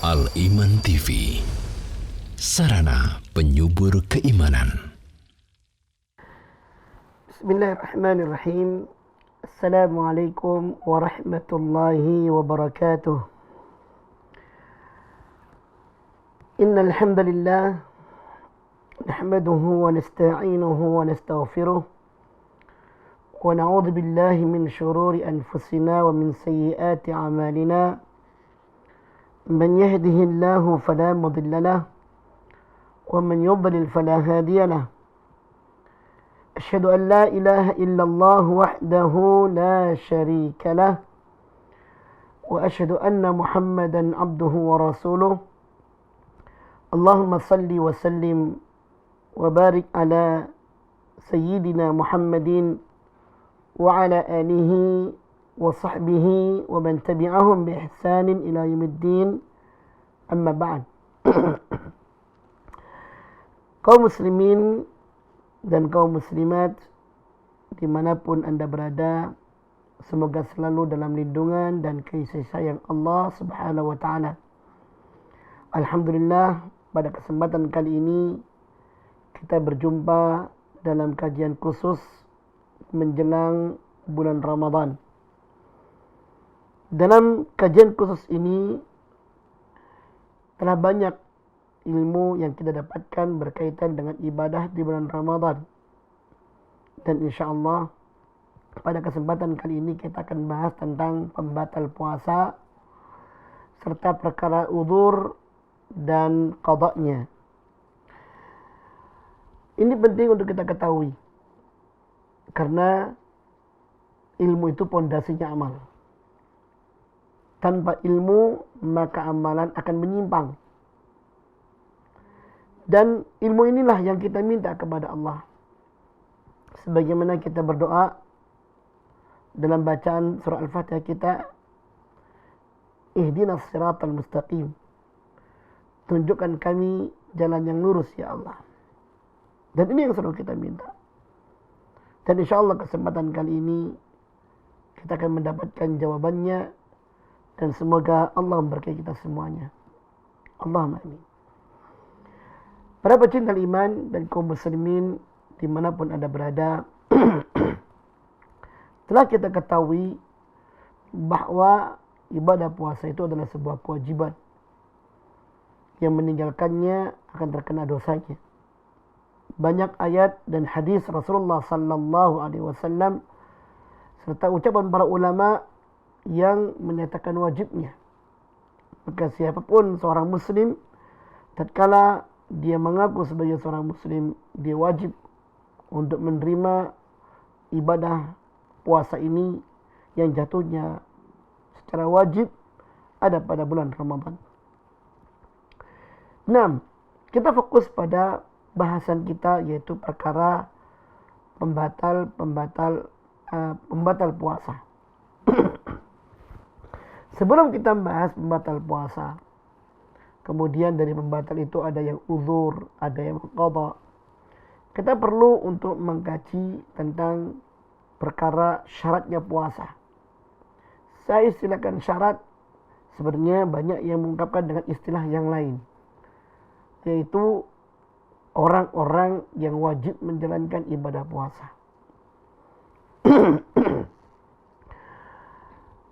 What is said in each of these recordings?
Al-Iman TV, sarana penyubur keimanan. Bismillahirrahmanirrahim. Assalamualaikum warahmatullahi wabarakatuh. Innal hamdalillah nahmaduhu wa nasta'inuhu wa nastaghfiruh wa na'udzu billahi min shururi anfusina wa min sayyiati a'malina. Man yahdihillahu fala mudilla lahu wa man yudlil fala hadiya lahu. أشهد أن لا إله إلا الله وحده لا شريك له وأشهد أن محمدا عبده ورسوله. اللهم صل وسلم وبارك على سيدنا محمد وعلى آله وصحبه ومن تبعهم بإحسان إلى يوم الدين. أما بعد. Kaum muslimin dan kaum muslimat dimanapun Anda berada, semoga selalu dalam lindungan dan kasih sayang Allah Subhanahu wa ta'ala. Alhamdulillah, pada kesempatan kali ini kita berjumpa dalam kajian khusus menjelang bulan Ramadan. Dalam kajian khusus ini telah banyak ilmu yang kita dapatkan berkaitan dengan ibadah di bulan Ramadan. Dan insyaAllah pada kesempatan kali ini kita akan bahas tentang pembatal puasa serta perkara uzur dan qadanya. Ini penting untuk kita ketahui, karena ilmu itu pondasinya amal. Tanpa ilmu maka amalan akan menyimpang. Dan ilmu inilah yang kita minta kepada Allah. Sebagaimana kita berdoa dalam bacaan surah Al-Fatihah kita, Ihdinas siratal mustaqim. Tunjukkan kami jalan yang lurus ya Allah. Dan ini yang selalu kita minta. Dan insyaAllah kesempatan kali ini kita akan mendapatkan jawabannya. Dan semoga Allah memberkahi kita semuanya. Allahumma amin. Para pecinta iman dan kaum muslimin dimanapun Anda berada, telah kita ketahui bahwa ibadah puasa itu adalah sebuah kewajiban. Yang meninggalkannya akan terkena dosanya. Banyak ayat dan hadis Rasulullah sallallahu alaihi wasallam serta ucapan para ulama yang menyatakan wajibnya. Maka siapapun seorang muslim, tatkala dia mengaku sebagai seorang muslim, dia wajib untuk menerima ibadah puasa ini yang jatuhnya secara wajib ada pada bulan Ramadan. 6. Kita fokus pada bahasan kita, yaitu perkara pembatal puasa. Sebelum kita membahas pembatal puasa, kemudian dari pembatal itu ada yang uzur, ada yang qada. Kita perlu untuk mengkaji tentang perkara syaratnya puasa. Saya istilahkan syarat, sebenarnya banyak yang mengungkapkan dengan istilah yang lain, yaitu orang-orang yang wajib menjalankan ibadah puasa.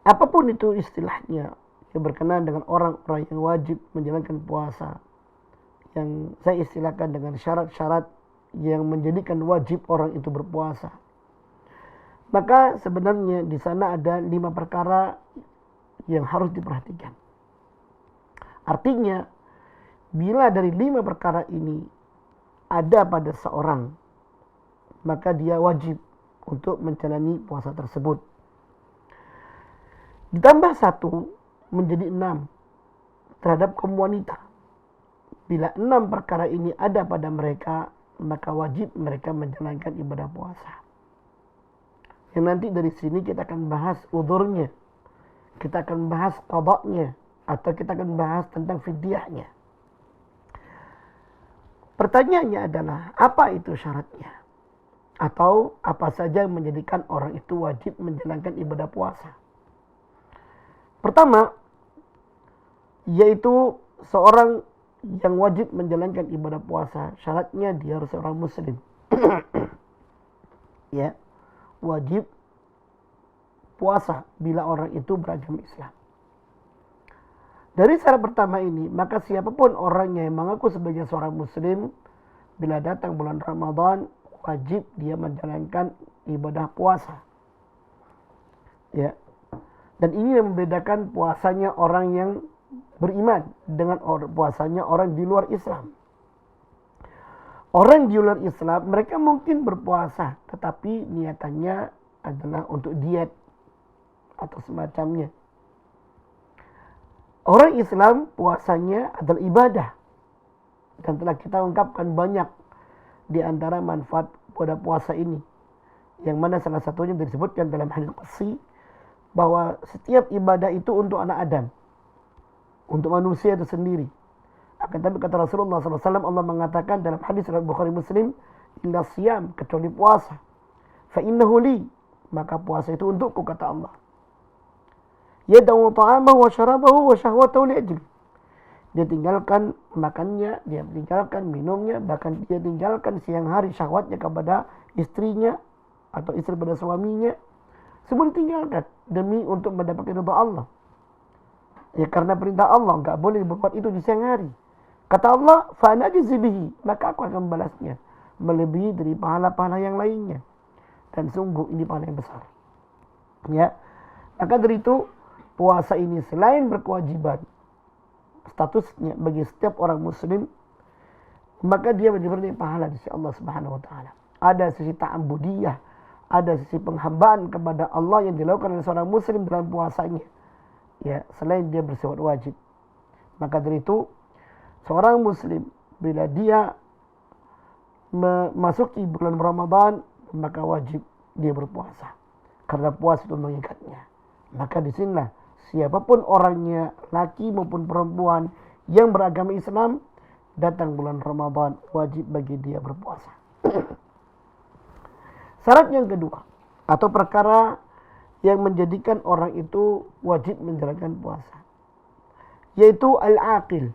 Apapun itu istilahnya yang berkenaan dengan orang-orang yang wajib menjalankan puasa, yang saya istilahkan dengan syarat-syarat yang menjadikan wajib orang itu berpuasa, maka sebenarnya di sana ada 5 perkara yang harus diperhatikan. Artinya, bila dari 5 perkara ini ada pada seorang, maka dia wajib untuk menjalani puasa tersebut. Ditambah 1 menjadi 6 terhadap kaum wanita. Bila 6 perkara ini ada pada mereka, maka wajib mereka menjalankan ibadah puasa. Yang nanti dari sini kita akan bahas uzurnya, kita akan bahas qadanya, atau kita akan bahas tentang fidyahnya. Pertanyaannya adalah, apa itu syaratnya? Atau apa saja yang menjadikan orang itu wajib menjalankan ibadah puasa? Pertama, yaitu seorang yang wajib menjalankan ibadah puasa, syaratnya dia harus seorang muslim. Ya, wajib puasa bila orang itu beragama Islam. Dari syarat pertama ini, maka siapapun orangnya yang mengaku sebagai seorang muslim, bila datang bulan Ramadan, wajib dia menjalankan ibadah puasa. Ya. Dan ini yang membedakan puasanya orang yang beriman dengan puasanya orang di luar Islam. Orang di luar Islam, mereka mungkin berpuasa, tetapi niatannya adalah untuk diet atau semacamnya. Orang Islam puasanya adalah ibadah. Dan telah kita ungkapkan banyak di antara manfaat pada puasa ini. Yang mana salah satunya disebutkan dalam hadis qudsi bahwa setiap ibadah itu untuk anak Adam. Untuk manusia itu sendiri. Akan tapi kata Rasulullah SAW, Allah mengatakan dalam hadis riwayat Bukhari Muslim, illa siyam, kecuali puasa. Fa innahu li, maka puasa itu untukku, kata Allah. Yada'u ta'amahu wa syarabahu wa syahwatahu li'ajli. Dia tinggalkan makannya, dia tinggalkan minumnya, bahkan dia tinggalkan siang hari syahwatnya kepada istrinya atau istri pada suaminya. Semua ditinggalkan demi untuk mendapatkan ridha Allah. Ya, karena perintah Allah, enggak boleh berbuat itu di siang hari. Kata Allah, fa najzi bihi, maka aku akan membalasnya melebihi dari pahala-pahala yang lainnya. Dan sungguh ini pahala yang besar. Ya. Maka dari itu puasa ini selain berkewajiban statusnya bagi setiap orang muslim, maka dia diberi pahala di sisi Allah Subhanahu wa taala. Ada sisi ta'abbudiyah, ada sisi penghambaan kepada Allah yang dilakukan oleh seorang muslim dalam puasanya. Ya, selain dia bersifat wajib. Maka dari itu seorang muslim bila dia memasuki bulan Ramadan, maka wajib dia berpuasa. Karena puasa itu mengikatnya. Maka di sinilah siapapun orangnya, laki maupun perempuan yang beragama Islam, datang bulan Ramadan, wajib bagi dia berpuasa. Syarat yang kedua, atau perkara yang menjadikan orang itu wajib menjalankan puasa, yaitu al-aqil.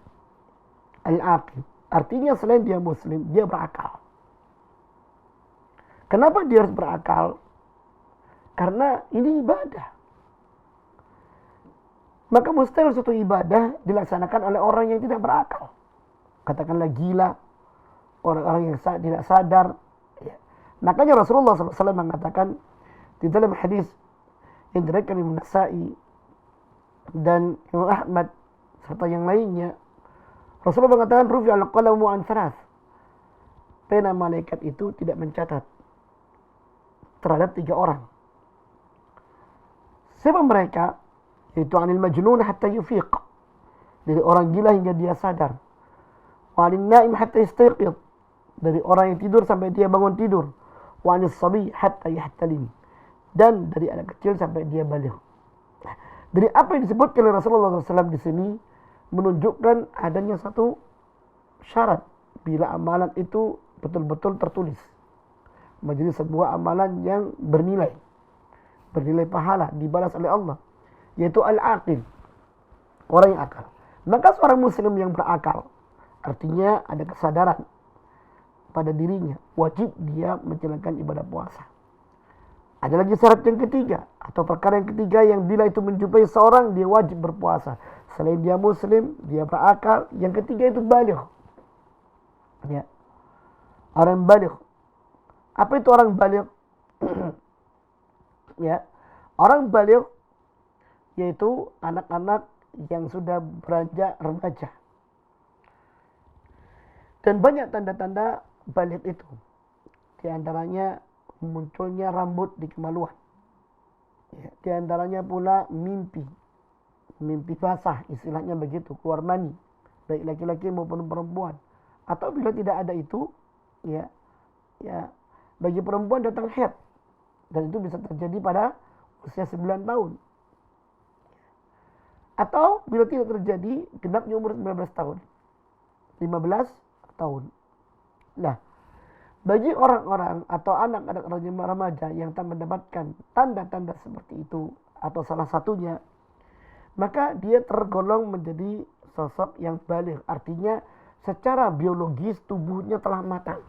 Al-aqil, artinya selain dia muslim, dia berakal. Kenapa dia harus berakal? Karena ini ibadah. Maka mustahil suatu ibadah dilaksanakan oleh orang yang tidak berakal. Katakanlah gila, orang-orang yang tidak sadar. Ya. Makanya Rasulullah SAW mengatakan di dalam hadis yang diriwayatkan Imam Nasa'i dan Imam Ahmad serta yang lainnya, Rasulullah mengatakan rufi al-qalamu an thalath. Pena malaikat itu tidak mencatat terhadap 3 orang. Siapa mereka? Yaitu anil majnun hatta yufiq, dari orang gila hingga dia sadar. Wa anil naim hatta yastayqid, dari orang yang tidur sampai dia bangun tidur. Wa anil sabi hatta yahtalim, dan dari anak kecil sampai dia balik. Dari apa yang disebutkan oleh Rasulullah SAW di sini menunjukkan adanya satu syarat bila amalan itu betul-betul tertulis menjadi sebuah amalan yang bernilai pahala, dibalas oleh Allah, yaitu al-aqil, orang yang akal. Maka seorang muslim yang berakal, artinya ada kesadaran pada dirinya, wajib dia menjalankan ibadah puasa. Ada lagi syarat yang ketiga, atau perkara yang ketiga yang bila itu menjumpai seorang, dia wajib berpuasa. Selain dia muslim, dia berakal. Yang ketiga itu baligh. Ya. Orang baligh. Apa itu orang baligh? Ya. Orang baligh yaitu anak-anak yang sudah beranjak remaja. Dan banyak tanda-tanda baligh itu. Di antaranya munculnya rambut di kemaluan. Ya, di antaranya pula mimpi basah, istilahnya begitu, keluar mani, baik laki-laki maupun perempuan. Atau bila tidak ada itu, ya bagi perempuan datang haid, dan itu bisa terjadi pada usia 9 tahun. Atau bila tidak terjadi, genapnya umur 19 tahun, 15 tahun. Nah, bagi orang-orang atau anak-anak remaja yang tak mendapatkan tanda-tanda seperti itu, atau salah satunya, maka dia tergolong menjadi sosok yang baligh, artinya secara biologis tubuhnya telah matang.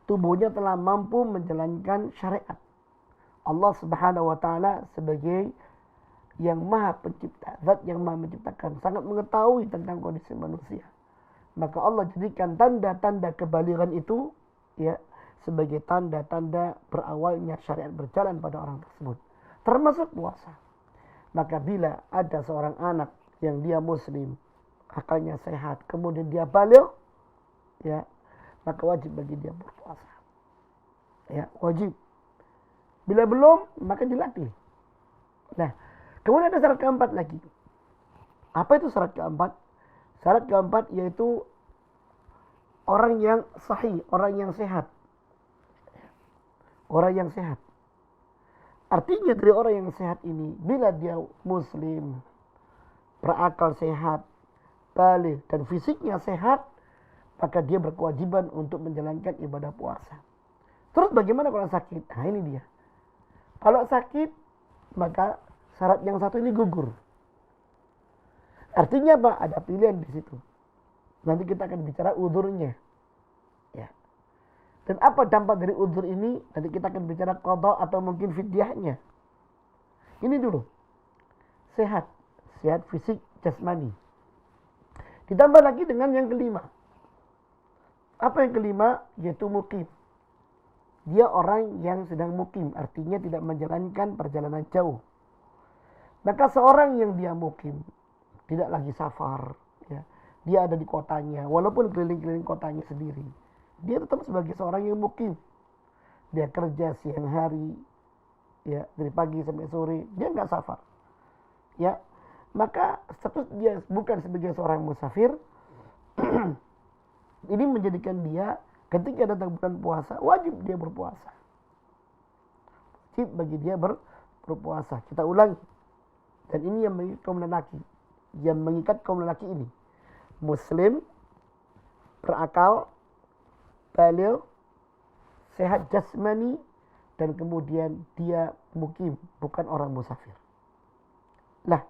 Tubuhnya telah mampu menjalankan syariat Allah Subhanahu wa taala sebagai yang maha pencipta, zat yang maha menciptakan, sangat mengetahui tentang kondisi manusia. Maka Allah jadikan tanda-tanda kebalighan itu ya sebagai tanda-tanda berawalnya syariat berjalan pada orang tersebut, termasuk puasa. Maka bila ada seorang anak yang dia muslim, akalnya sehat, kemudian dia baligh, ya, maka wajib bagi dia berpuasa. Ya, wajib. Bila belum, maka dilatih. Nah, kemudian ada syarat keempat lagi. Apa itu syarat keempat? Syarat keempat yaitu orang yang sahih, orang yang sehat. Orang yang sehat. Artinya dari orang yang sehat ini, bila dia muslim, berakal sehat, baligh, dan fisiknya sehat, maka dia berkewajiban untuk menjalankan ibadah puasa. Terus bagaimana kalau sakit? Nah ini dia. Kalau sakit, maka syarat yang satu ini gugur. Artinya apa? Ada pilihan di situ. Nanti kita akan bicara uzurnya. Ya. Dan apa dampak dari uzur ini? Nanti kita akan bicara qada atau mungkin fidyahnya. Ini dulu. Sehat. Sehat fisik, jasmani. Ditambah lagi dengan yang kelima. Apa yang kelima? Yaitu muqim. Dia orang yang sedang mukim, artinya tidak menjalankan perjalanan jauh. Maka seorang yang dia mukim, tidak lagi safar, ya, dia ada di kotanya, walaupun keliling-keliling kotanya sendiri, dia tetap sebagai seorang yang mukim. Dia kerja siang hari, ya, dari pagi sampai sore, dia nggak safar. Ya, maka status dia bukan sebagai seorang musafir. Ini menjadikan dia ketika datang bulan puasa, wajib dia berpuasa. Wajib bagi dia berpuasa. Kita ulangi. Dan ini yang mengikat kaum lelaki. Yang mengikat kaum lelaki ini. Muslim, berakal, baligh, sehat jasmani, dan kemudian dia mukim, bukan orang musafir. Nah,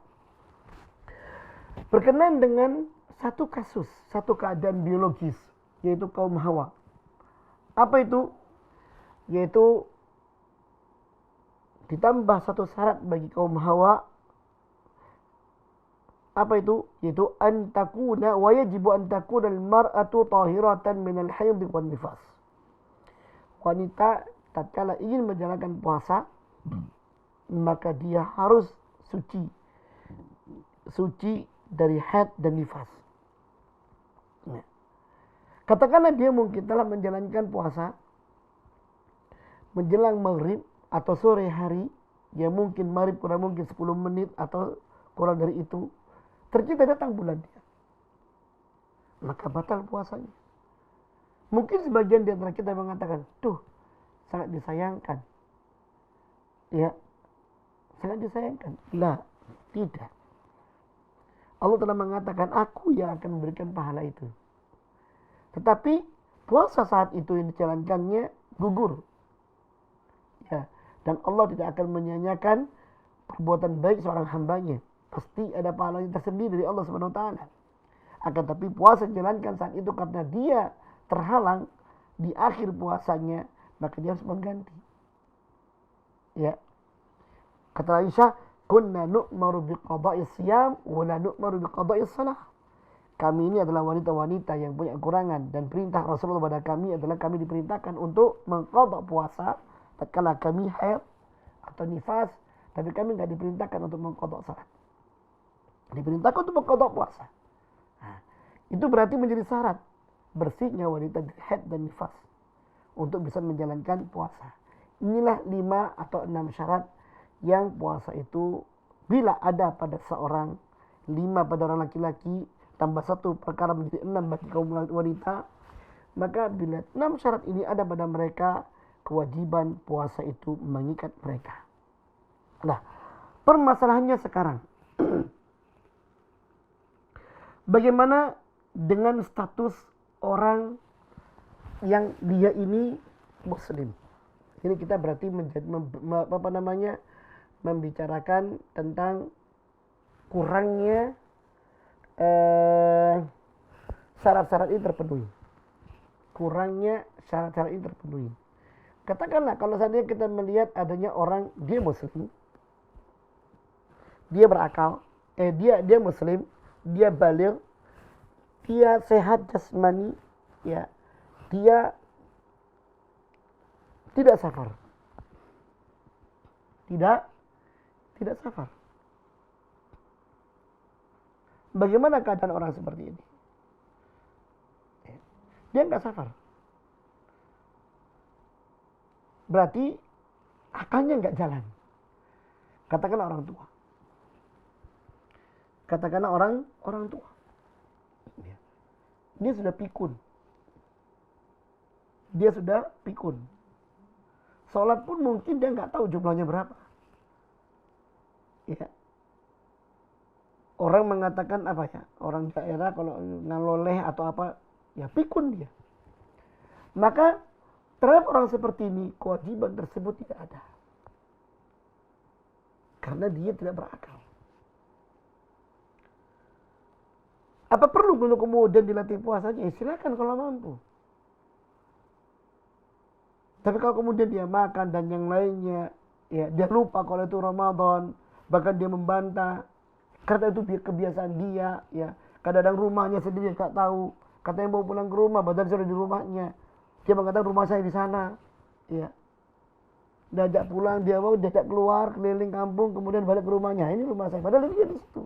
berkenaan dengan satu kasus, satu keadaan biologis, yaitu kaum Hawa. Apa itu? Yaitu ditambah satu syarat bagi kaum Hawa. Apa itu? Yaitu an takuna wa yajibu an takuna al-mar'atu tahiratan min al-haid wan nifas. Wanita tatkala ingin menjalankan puasa, maka dia harus suci. Suci dari haid dan nifas. Nah. Katakanlah dia mungkin telah menjalankan puasa menjelang maghrib atau sore hari, ya mungkin maghrib kurang mungkin 10 menit atau kurang dari itu, ternyata datang bulan dia, maka batal puasanya. Mungkin sebagian di antara kita mengatakan, tuh sangat disayangkan, ya sangat disayangkan. Lah, tidak. Allah telah mengatakan, aku yang akan memberikan pahala itu. Tetapi puasa saat itu yang dijalankannya gugur. Ya, dan Allah tidak akan menyanyiakan perbuatan baik seorang hambanya. Pasti ada pahalanya tersendiri dari Allah Subhanahu wa taala. Akan tapi puasa dijalankan saat itu karena dia terhalang di akhir puasanya, maka dia harus mengganti. Ya. Kata Aisyah, "Kunna nu'maru biqada'is siyam wa la nu'maru biqada'is shalah." Kami ini adalah wanita-wanita yang punya kekurangan, dan perintah Rasulullah pada kami adalah kami diperintahkan untuk mengqadha puasa tatkala kami haid atau nifas, tapi kami enggak diperintahkan untuk mengqadha salat. Diperintahkan untuk mengqadha puasa. Nah, itu berarti menjadi syarat bersihnya wanita dari haid dan nifas untuk bisa menjalankan puasa. Inilah 5 atau 6 syarat yang puasa itu bila ada pada seorang, 5 pada orang laki-laki, tambah 1 perkara menjadi 6 bagi kaum wanita, maka bila 6 syarat ini ada pada mereka, kewajiban puasa itu mengikat mereka. Nah, permasalahannya sekarang, bagaimana dengan status orang yang dia ini muslim? Ini kita berarti membicarakan tentang kurangnya syarat-syarat ini terpenuhi. Kurangnya syarat-syarat ini terpenuhi. Katakanlah kalau seandainya kita melihat adanya orang, dia muslim, dia berakal, dia muslim, dia baligh, dia sehat jasmani, ya, dia tidak safar. Tidak safar. Bagaimana keadaan orang seperti ini? Dia nggak safar. Berarti akalnya nggak jalan. Katakanlah orang tua. Katakanlah orang tua. Dia sudah pikun. Sholat pun mungkin dia nggak tahu jumlahnya berapa. Ya. Orang mengatakan apa ya? Orang daerah kalau ngaloleh atau apa, ya pikun dia. Maka terhadap orang seperti ini, kewajiban tersebut tidak ada. Karena dia tidak berakal. Apa perlu untuk kemudian dilatih puasanya? Silakan kalau mampu. Tapi kalau kemudian dia makan dan yang lainnya, ya dia lupa kalau itu Ramadan, bahkan dia membantah, karena itu kebiasaan dia, ya. Kadang-kadang rumahnya sendiri nggak tahu, katanya mau pulang ke rumah, padahal sudah di rumahnya. Dia mengatakan rumah saya di sana, ya. Diajak pulang, dia mau diajak keluar keliling kampung, kemudian balik ke rumahnya. Ini rumah saya, padahal dia di situ.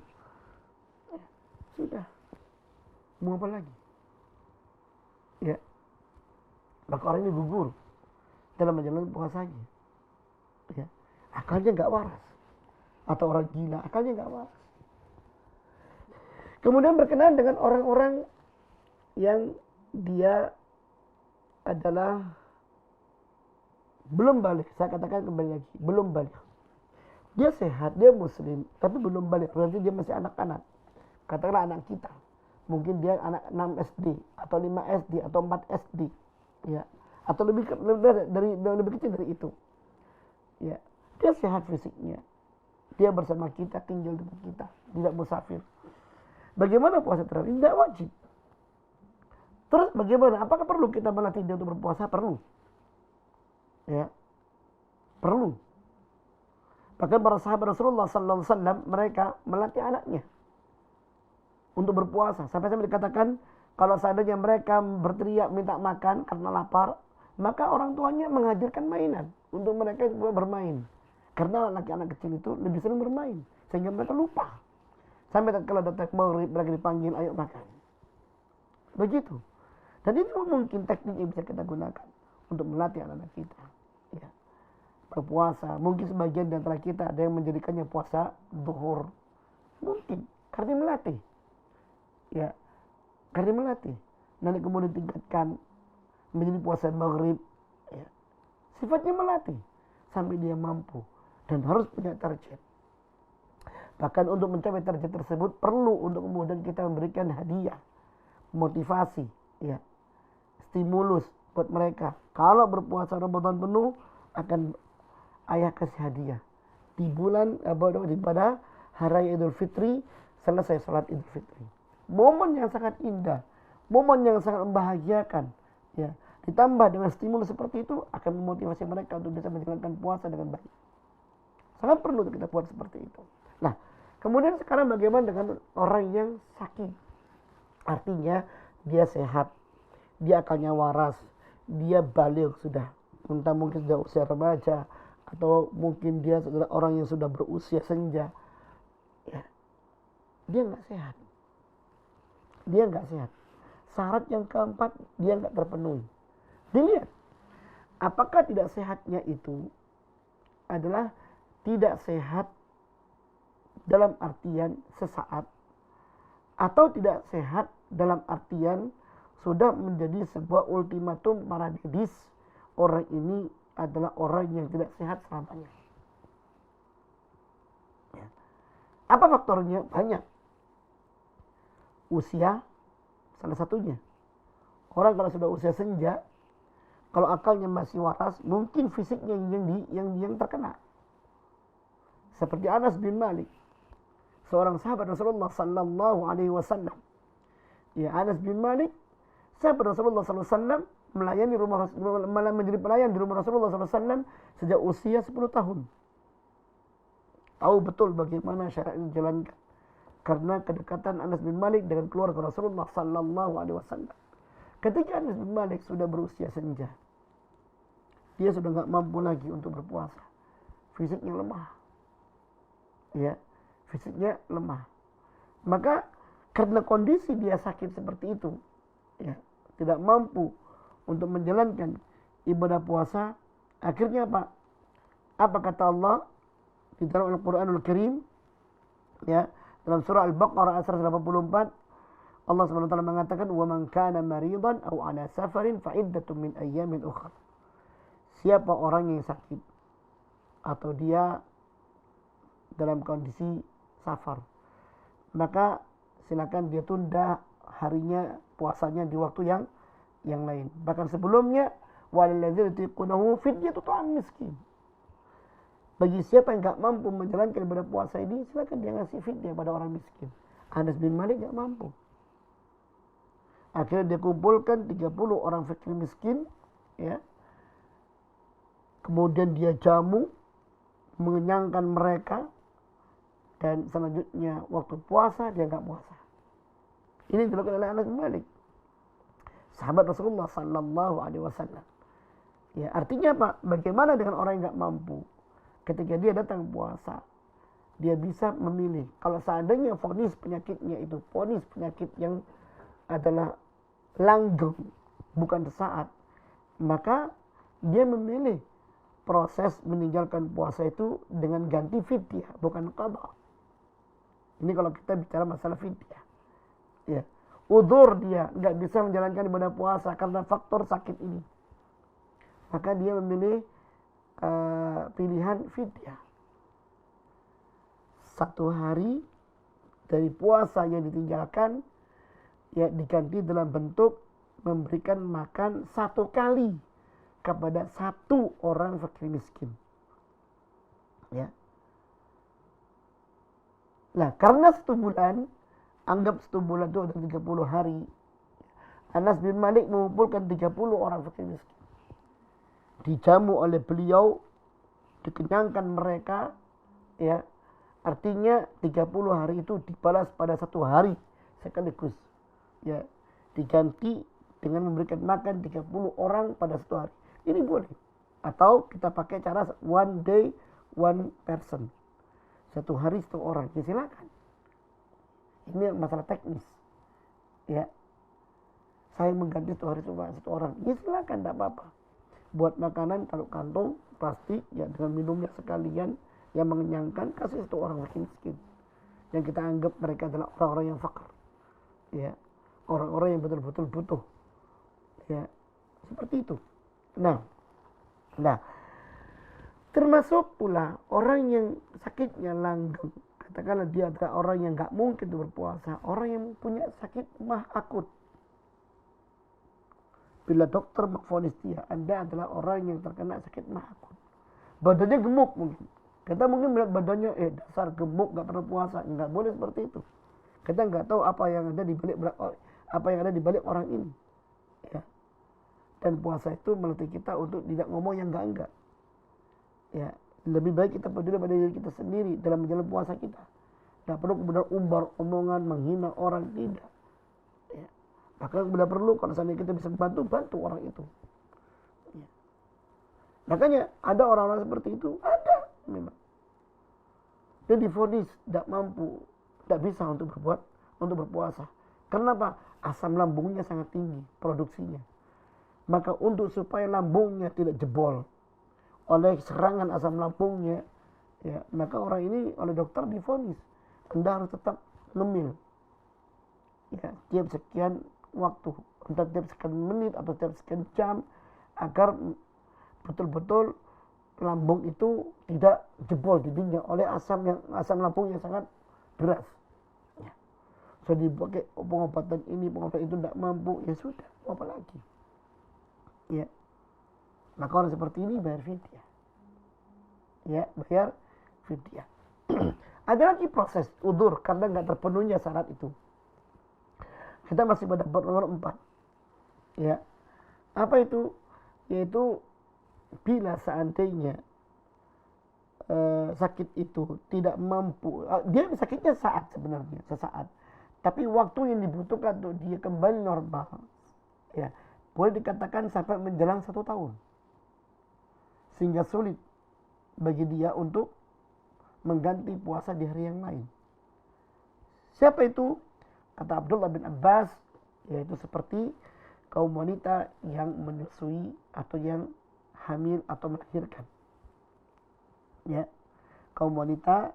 Sudah, mau apa lagi? Ya, maka orang ini gugur dalam menjalani puasanya. Ya, akalnya nggak waras, atau orang gila, akalnya nggak waras. Kemudian berkenaan dengan orang-orang yang dia adalah belum balik. Saya katakan kembali lagi, belum balik. Dia sehat, dia muslim, tapi belum balik. Berarti dia masih anak-anak. Katakanlah anak kita. Mungkin dia anak 6 SD, atau 5 SD, atau 4 SD. Ya. Atau lebih kecil dari itu. Ya. Dia sehat fisiknya. Dia bersama kita, tinggal dengan kita. Tidak musafir. Bagaimana puasa terhadap ini? Tidak wajib. Terus bagaimana? Apakah perlu kita melatih dia untuk berpuasa? Perlu. Ya. Perlu. Bahkan para sahabat Rasulullah sallallahu alaihi wasallam mereka melatih anaknya untuk berpuasa. Sampai-sampai dikatakan kalau seandainya mereka berteriak minta makan karena lapar, maka orang tuanya mengajarkan mainan untuk mereka bermain. Karena anak-anak kecil itu lebih sering bermain sehingga mereka lupa. Sampai kalau datang maghrib mereka dipanggil, ayo makan. Begitu. Dan ini mungkin teknik yang bisa kita gunakan untuk melatih anak-anak kita. Ya. Berpuasa. Mungkin sebagian di antara kita ada yang menjadikannya puasa zuhur. Mungkin. Karena melatih. Ya. Karena melatih. Nanti kemudian tingkatkan menjadi puasa maghrib. Ya. Sifatnya melatih. Sampai dia mampu. Dan harus punya target. Bahkan untuk mencapai target tersebut perlu untuk kemudian kita memberikan hadiah, motivasi, ya, stimulus buat mereka. Kalau berpuasa Ramadan penuh akan ayah kasih hadiah di bulan pada hari Idul Fitri selesai salat Idul Fitri. Momen yang sangat indah, momen yang sangat membahagiakan, ya. Ditambah dengan stimulus seperti itu akan memotivasi mereka untuk bisa menjalankan puasa dengan baik. Sangat perlu kita buat seperti itu. Nah, kemudian sekarang bagaimana dengan orang yang sakit? Artinya dia sehat, dia akalnya waras, dia baligh sudah, entah mungkin sudah usia remaja atau mungkin dia adalah orang yang sudah berusia senja. Ya. Dia nggak sehat. Dia nggak sehat. Syarat yang keempat dia nggak terpenuhi. Dilihat, apakah tidak sehatnya itu adalah tidak sehat dalam artian sesaat atau tidak sehat dalam artian sudah menjadi sebuah ultimatum para medis, orang ini adalah orang yang tidak sehat selamanya. Ya. Apa faktornya? Banyak. Usia salah satunya. Orang kalau sudah usia senja, kalau akalnya masih waras, mungkin fisiknya yang terkena. Seperti Anas bin Malik. seorang sahabat Rasulullah sallallahu alaihi wasallam. Ya, Anas bin Malik, sahabat Rasulullah sallallahu alaihi wasallam, melayani malah menjadi pelayan di rumah Rasulullah sallallahu alaihi wasallam sejak usia 10 tahun. Tahu betul bagaimana syariat ini dijalankan. Karena kedekatan Anas bin Malik dengan keluarga Rasulullah sallallahu alaihi wasallam. Ketika Anas bin Malik sudah berusia senja, dia sudah enggak mampu lagi untuk berpuasa. Fisiknya lemah. Ya, fisiknya lemah. Maka karena kondisi dia sakit seperti itu, ya, tidak mampu untuk menjalankan ibadah puasa, akhirnya apa? Apa kata Allah di dalam Al-Qur'anul Karim? Ya, dalam surah Al-Baqarah ayat 184, Allah Subhanahu wa taala mengatakan, "Wa man kana maridan aw ala safarin fa iddatun min ayyamin ukhra." Siapa orang yang sakit atau dia dalam kondisi safar, maka silakan dia tunda harinya puasanya di waktu yang lain. Bahkan sebelumnya, walilladzina yutiqunahu fidyatun ta'am miskin. Bagi siapa yang enggak mampu menjalankan ibadah puasa ini, silakan dia ngasih fidyah pada orang miskin. Anas bin Malik enggak mampu. Akhirnya dia kumpulkan 30 orang fakir miskin, ya. Kemudian dia jamu, mengenyangkan mereka, dan selanjutnya waktu puasa dia enggak puasa. Ini dilakukan oleh Anas bin Malik, sahabat Rasulullah sallallahu alaihi wasallam. Ya, artinya apa? Bagaimana dengan orang yang enggak mampu? Ketika dia datang puasa, dia bisa memilih. Kalau seandainya vonis penyakitnya itu vonis penyakit yang adalah langgeng, bukan sesaat, maka dia memilih proses meninggalkan puasa itu dengan ganti fidyah, bukan qada. Ini kalau kita bicara masalah fidyah. Ya, udzur dia nggak bisa menjalankan ibadah puasa karena faktor sakit ini, maka dia memilih pilihan fidyah. 1 hari dari puasa yang ditinggalkan, ya, diganti dalam bentuk memberikan makan 1 kali kepada 1 orang fakir miskin. Ya. Nah, karena 1 bulan, anggap 1 bulan itu ada 30 hari. Anas bin Malik mengumpulkan 30 orang fakir miskin. Dijamu oleh beliau, dikenyangkan mereka, ya. Artinya 30 hari itu dibalas pada 1 hari sekaligus. Ya, diganti dengan memberikan makan 30 orang pada 1 hari. Ini boleh. Atau kita pakai cara one day, one person. 1 hari 1 orang, ya silakan. Ini masalah teknis. Ya, saya mengganti 1 hari 1 orang, ya silakan, tidak apa-apa. Buat makanan taruh kantong plastik, ya, dengan minumnya sekalian yang mengenyangkan, kasih 1 orang miskin yang kita anggap mereka adalah orang-orang yang fakir. Ya, orang-orang yang betul-betul butuh. Ya, seperti itu. Nah, termasuk pula orang yang sakitnya langgeng. Katakanlah dia adalah orang yang nggak mungkin berpuasa, orang yang punya sakit mah akut. Bila dokter memvonis dia, Anda adalah orang yang terkena sakit mah akut. Badannya gemuk mungkin. Kita mungkin melihat badannya, dasar gemuk, nggak pernah puasa. Nggak boleh seperti itu. Kita nggak tahu apa yang ada di balik orang ini. Ya. Dan puasa itu melatih kita untuk tidak ngomong yang enggak. Ya, lebih baik kita peduli pada diri kita sendiri dalam menjalani puasa kita. Tidak perlu kemudian umbar omongan, menghina orang, tidak. Ya. Bahkan bila perlu, kalau seandainya kita bisa bantu orang itu. Ya. Makanya ada orang-orang seperti itu, ada memang. Dia divonis tidak mampu, tidak bisa untuk berpuasa. Kenapa? Asam lambungnya sangat tinggi produksinya. Maka untuk supaya lambungnya tidak jebol oleh serangan asam lambungnya, ya, maka orang ini oleh dokter divonis, Anda harus tetap ngemil, ya, tiap sekian waktu, entah tiap sekian menit atau tiap sekian jam, agar betul-betul lambung itu tidak jebol dindingnya oleh asam lambung yang sangat deras. Ya. So dipakai pengobatan ini, pengobatan itu tidak mampu, ya sudah, apa lagi? Ya. Maka orang seperti ini bayar fidyah. Ya, bayar fidyah. Ada lagi proses udzur karena nggak terpenuhnya syarat itu. Kita masih pada bab nomor 4. Ya. Apa itu? Yaitu bila seandainya sakit itu tidak mampu, dia sakitnya sebenarnya sesaat, tapi waktu yang dibutuhkan untuk dia kembali normal, ya boleh dikatakan sampai menjelang 1 tahun, sehingga sulit bagi dia untuk mengganti puasa di hari yang lain. Siapa itu? Kata Abdullah bin Abbas, yaitu seperti kaum wanita yang menyusui atau yang hamil atau melahirkan. Ya, kaum wanita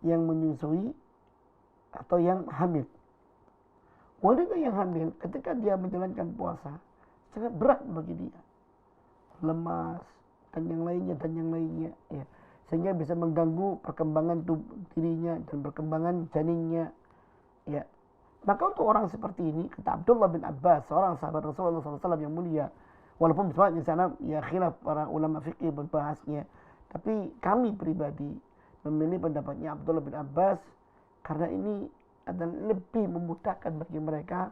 yang menyusui atau yang hamil. Wanita yang hamil ketika dia menjalankan puasa sangat berat bagi dia, lemas dan yang lainnya, ya, sehingga bisa mengganggu perkembangan tubuh dirinya dan perkembangan janinnya, ya. Maka untuk orang seperti ini, kata Abdullah bin Abbas, seorang sahabat Rasulullah SAW yang mulia, walaupun di sana ya khilaf para ulama fikih berbahasnya, tapi kami pribadi memilih pendapatnya Abdullah bin Abbas karena ini adalah lebih memudahkan bagi mereka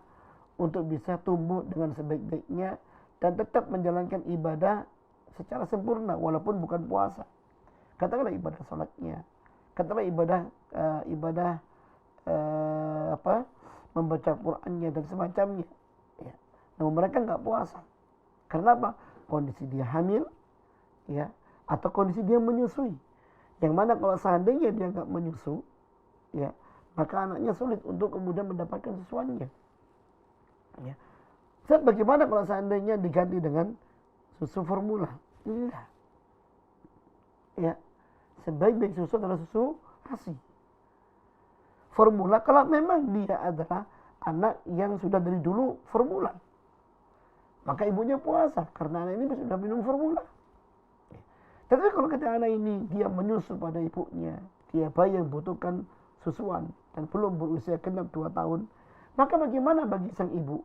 untuk bisa tumbuh dengan sebaik-baiknya dan tetap menjalankan ibadah secara sempurna walaupun bukan puasa. Katakanlah ibadah salatnya, katakanlah ibadah membaca Qur'annya dan semacamnya. Ya. Namun mereka nggak puasa. Karena apa? Kondisi dia hamil, ya, atau kondisi dia menyusui. Yang mana kalau seandainya dia nggak menyusu, ya, maka anaknya sulit untuk kemudian mendapatkan susuannya. Ya. Bagaimana kalau seandainya diganti dengan susu formula? Tidak. Ya. Sebaik-baik susu adalah susu ASI. Formula kalau memang dia adalah anak yang sudah dari dulu formula, maka ibunya puasa karena anak ini sudah minum formula. Tapi kalau ketika anak ini dia menyusu pada ibunya, dia bayi yang butuhkan susuan dan belum berusia genap 2 tahun, maka bagaimana bagi sang ibu,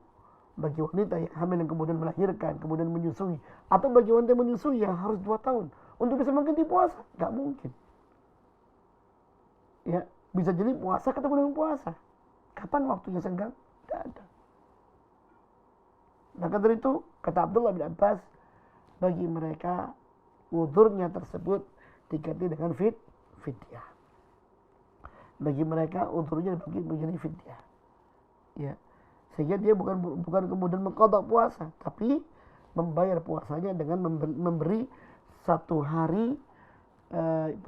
bagi wanita yang hamil yang kemudian melahirkan, kemudian menyusui, atau bagi wanita yang menyusui yang harus 2 tahun untuk bisa mengganti puasa? Gak mungkin. Ya, bisa jadi puasa ketemu dengan puasa. Kapan waktunya senggang? Tidak ada. Maka dari itu, kata Abdullah bin Abbas, bagi mereka uzurnya tersebut diganti dengan fidyah. Bagi mereka uzurnya menjadi fidyah. Ya. Sehingga dia bukan kemudian mengqadha puasa, tapi membayar puasanya dengan memberi 1 hari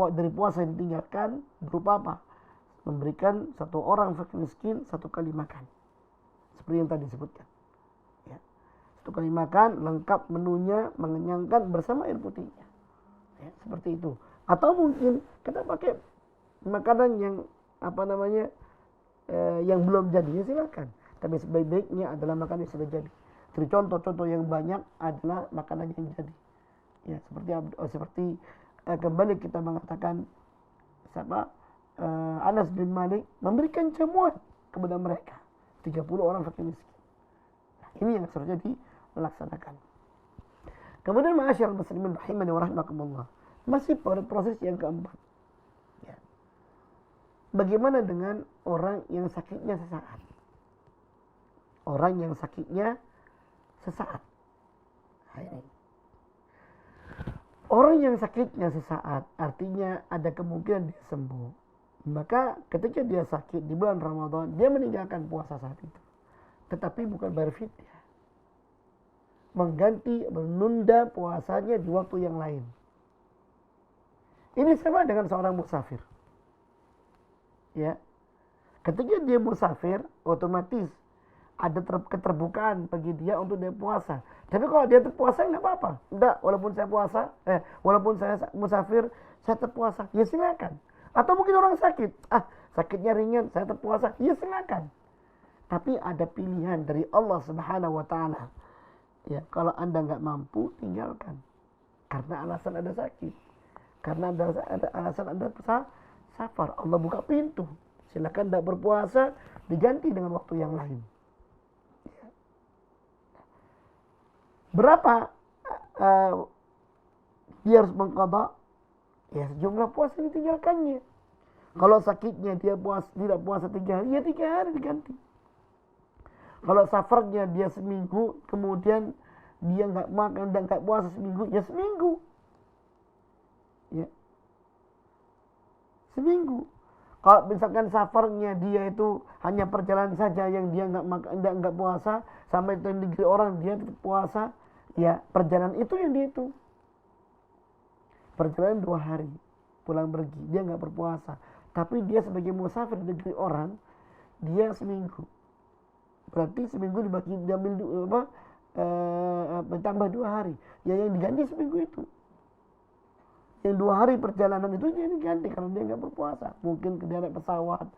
dari puasa yang ditinggalkan berupa apa? Memberikan 1 orang fakir miskin 1 kali makan. Seperti yang tadi disebutkan. Ya. 1 kali makan lengkap menunya, mengenyangkan bersama air putihnya. Ya, seperti itu. Atau mungkin kita pakai makanan yang yang belum jadi, ya silakan. Tapi sebaik-baiknya adalah makanan yang sudah jadi. Jadi contoh-contoh yang banyak adalah makanan yang jadi. Ya, seperti kembali kita mengatakan Anas bin Malik memberikan jamuan kepada mereka 30 orang fakir miskin. Nah, ini yang seharusnya dilaksanakan. Kemudian ma'asyiral muslimin rahimani wa rahimakumullah, masih pada proses yang keempat. Ya. Bagaimana dengan orang yang sakitnya sesaat? Orang yang sakitnya sesaat. Nah, ini. Orang yang sakitnya sesaat artinya ada kemungkinan dia sembuh. Maka ketika dia sakit di bulan Ramadan, dia meninggalkan puasa saat itu. Tetapi bukan berfidyah. Mengganti, menunda puasanya di waktu yang lain. Ini sama dengan seorang musafir. Ya. Ketika dia musafir, otomatis ada keterbukaan bagi dia untuk dia puasa. Tapi kalau dia terpuasa enggak apa-apa. Enggak, walaupun saya musafir, saya terpuasa. Ya silakan. Atau mungkin orang sakit. Sakitnya ringan, saya terpuasa. Ya silakan. Tapi ada pilihan dari Allah Subhanahu wa taala. Ya, kalau Anda enggak mampu, tinggalkan. Karena alasan Anda sakit. Karena ada alasan Anda safar. Allah buka pintu. Silakan enggak berpuasa, diganti dengan waktu yang lain. Berapa dia harus mengqadha? Ya sejumlah puasa yang ditinggalkannya. Kalau sakitnya dia tidak puasa 3 hari, ya 3 hari diganti. Kalau safarnya dia seminggu, kemudian dia nggak makan dan nggak puasa seminggu, ya seminggu. Ya, seminggu. Kalau misalkan safarnya dia itu hanya perjalanan saja yang dia nggak makan, nggak puasa, sampai ke negeri orang dia tetap puasa, ya perjalanan itu yang dihitung. Perjalanan 2 hari, pulang pergi, dia nggak berpuasa. Tapi dia sebagai musafir di negeri orang, dia seminggu. Berarti seminggu dibagi diambil tambah 2 hari. Ya yang diganti seminggu itu. Yang 2 hari perjalanan itu dia diganti karena dia nggak berpuasa. Mungkin dia naik pesawat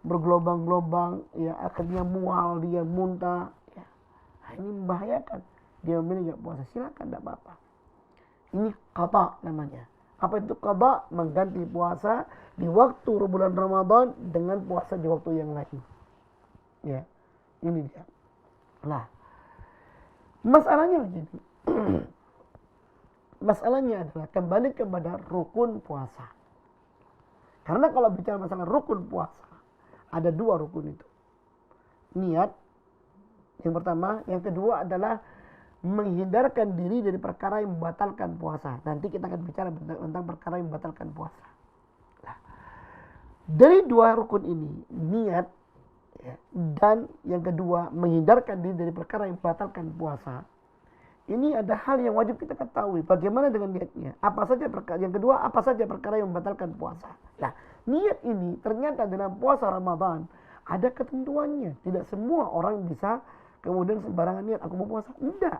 bergelombang-gelombang, ya akhirnya mual, dia muntah. Ya. Nah, ini membahayakan. Dia memilih nggak puasa, silakan, tidak apa-apa. Ini qada namanya. Apa itu qada? Mengganti puasa di waktu bulan Ramadan dengan puasa di waktu yang lain. Ya, ini dia. Nah, masalahnya begini. Masalahnya adalah kembali kepada rukun puasa. Karena kalau bicara masalah rukun puasa, ada 2 rukun itu. Niat, yang pertama. Yang kedua adalah menghindarkan diri dari perkara yang membatalkan puasa. Nanti kita akan bicara tentang perkara yang membatalkan puasa. Nah, dari 2 rukun ini, niat ya, dan yang kedua menghindarkan diri dari perkara yang membatalkan puasa, ini ada hal yang wajib kita ketahui. Bagaimana dengan niatnya? Apa saja perkara, yang kedua, apa saja perkara yang membatalkan puasa. Nah, niat ini ternyata dalam puasa Ramadan ada ketentuannya. Tidak semua orang bisa kemudian sembarangan niat, aku mau puasa. Enggak.